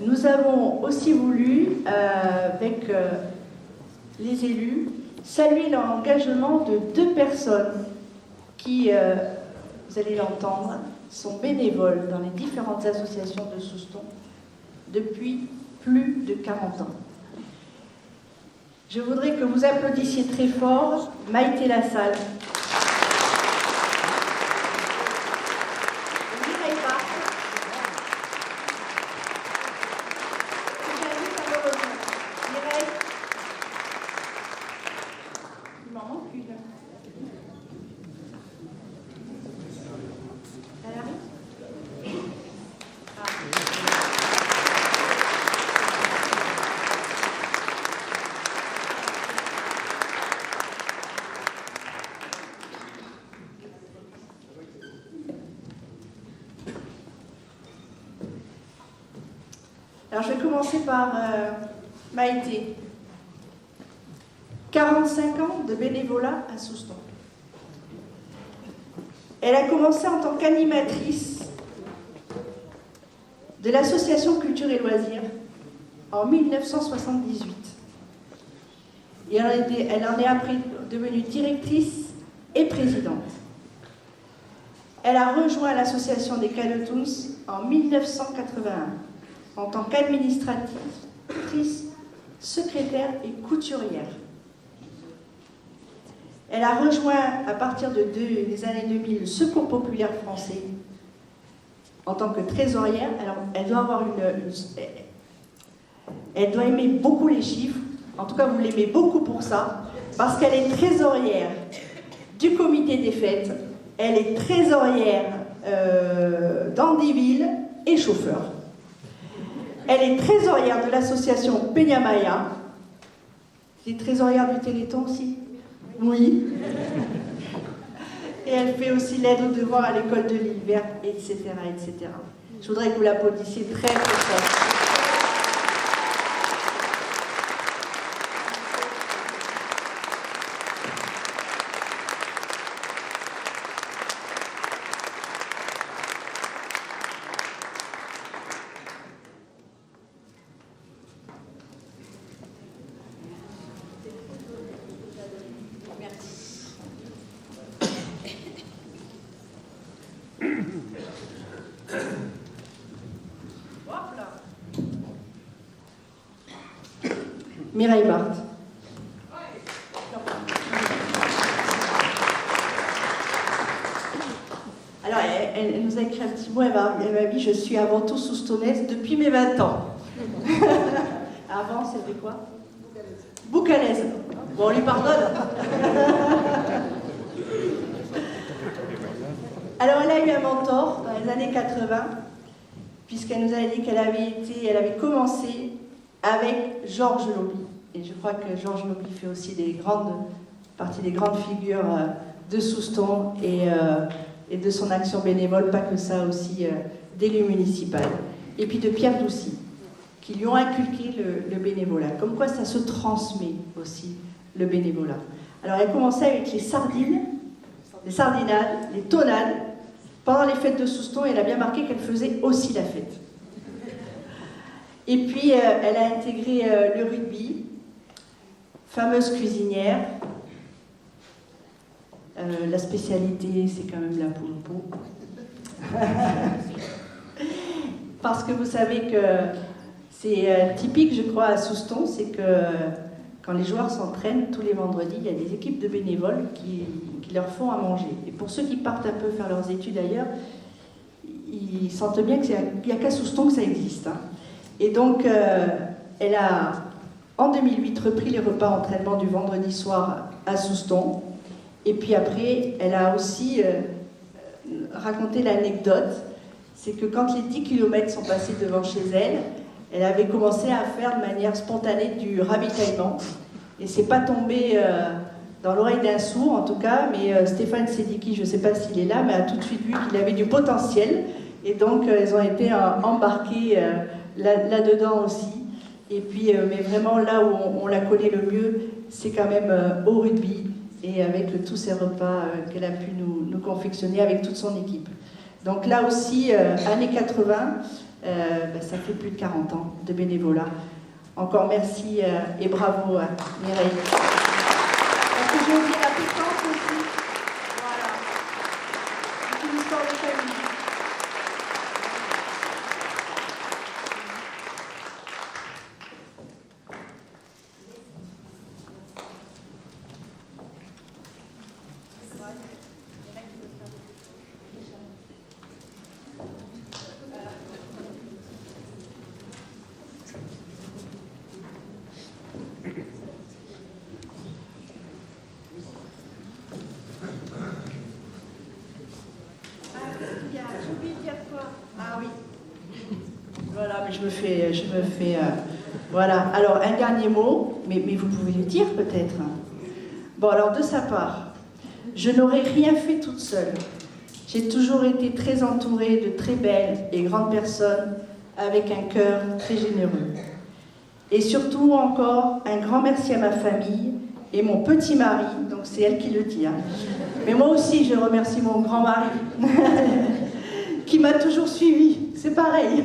nous avons aussi voulu, avec les élus, saluer l'engagement de 2 personnes qui, vous allez l'entendre, sont bénévoles dans les différentes associations de Souston depuis plus de 40 ans. Je voudrais que vous applaudissiez très fort Maïté Lassalle. Alors je vais commencer par Maïté. 45 ans de bénévolat à Souston. Elle a commencé en tant qu'animatrice de l'association Culture et Loisirs en 1978. Et elle en est après devenue directrice et présidente. Elle a rejoint l'association des Canetons en 1981 en tant qu'administratrice, secrétaire et couturière. Elle a rejoint à partir des années 2000 le Secours populaire français en tant que trésorière. Alors, elle doit aimer beaucoup les chiffres. En tout cas, vous l'aimez beaucoup pour ça, parce qu'elle est trésorière du comité des fêtes. Elle est trésorière d'Andéville et chauffeur. Elle est trésorière de l'association Peñamaya. Elle est trésorière du Téléthon aussi. Oui. Et elle fait aussi l'aide aux devoirs à l'école de l'hiver, etc., etc. Je voudrais que vous l'applaudissiez très, très fort. Mireille Barthes. Alors, elle nous a écrit un petit mot, elle m'a dit « Je suis avant tout soustonnaise depuis mes 20 ans. » Avant, c'était quoi? Boucanaise. Bon, on lui pardonne. Alors, elle a eu un mentor dans les années 80, puisqu'elle nous a dit qu'elle avait commencé avec Georges Lobby. Et je crois que Georges Lobby fait aussi partie des grandes figures de Souston et de son action bénévole, pas que ça, aussi d'élu municipal. Et puis de Pierre Doucy, qui lui ont inculqué le bénévolat. Comme quoi ça se transmet aussi, le bénévolat. Alors elle a commencé avec les sardines, les sardinades, les tonades, pendant les fêtes de Souston, et elle a bien marqué qu'elle faisait aussi la fête. Et puis elle a intégré le rugby, fameuse cuisinière. La spécialité, c'est quand même la poule au pot. Parce que vous savez que c'est typique, je crois, à Souston, c'est que quand les joueurs s'entraînent, tous les vendredis, il y a des équipes de bénévoles qui leur font à manger. Et pour ceux qui partent un peu faire leurs études ailleurs, ils sentent bien qu'il n'y a qu'à Souston que ça existe. Hein. Et donc, elle a, en 2008, repris les repas entraînement du vendredi soir à Souston. Et puis après, elle a aussi raconté l'anecdote, c'est que quand les 10 km sont passés devant chez elle, elle avait commencé à faire de manière spontanée du ravitaillement. Et c'est pas tombé dans l'oreille d'un sourd, en tout cas, mais Stéphane Sédiki, je ne sais pas s'il est là, mais a tout de suite vu qu'il avait du potentiel. Et donc, elles ont été embarquées là-dedans aussi. Et puis, mais vraiment, là où on la connaît le mieux, c'est quand même au rugby, et avec tous ces repas qu'elle a pu nous confectionner avec toute son équipe. Donc là aussi, années 80, Ça fait plus de 40 ans de bénévolat. Encore merci et bravo à Mireille. Parce que j'ai oublié la pétanque aussi. Voilà. C'est une histoire de famille. Ah oui. Voilà, mais je me fais. Voilà. Alors, un dernier mot, mais vous pouvez le dire peut-être. Bon, alors, de sa part, je n'aurais rien fait toute seule. J'ai toujours été très entourée de très belles et grandes personnes avec un cœur très généreux. Et surtout encore, un grand merci à ma famille et mon petit mari, donc c'est elle qui le dit. Hein. Mais moi aussi, je remercie mon grand mari, qui m'a toujours suivi, c'est pareil.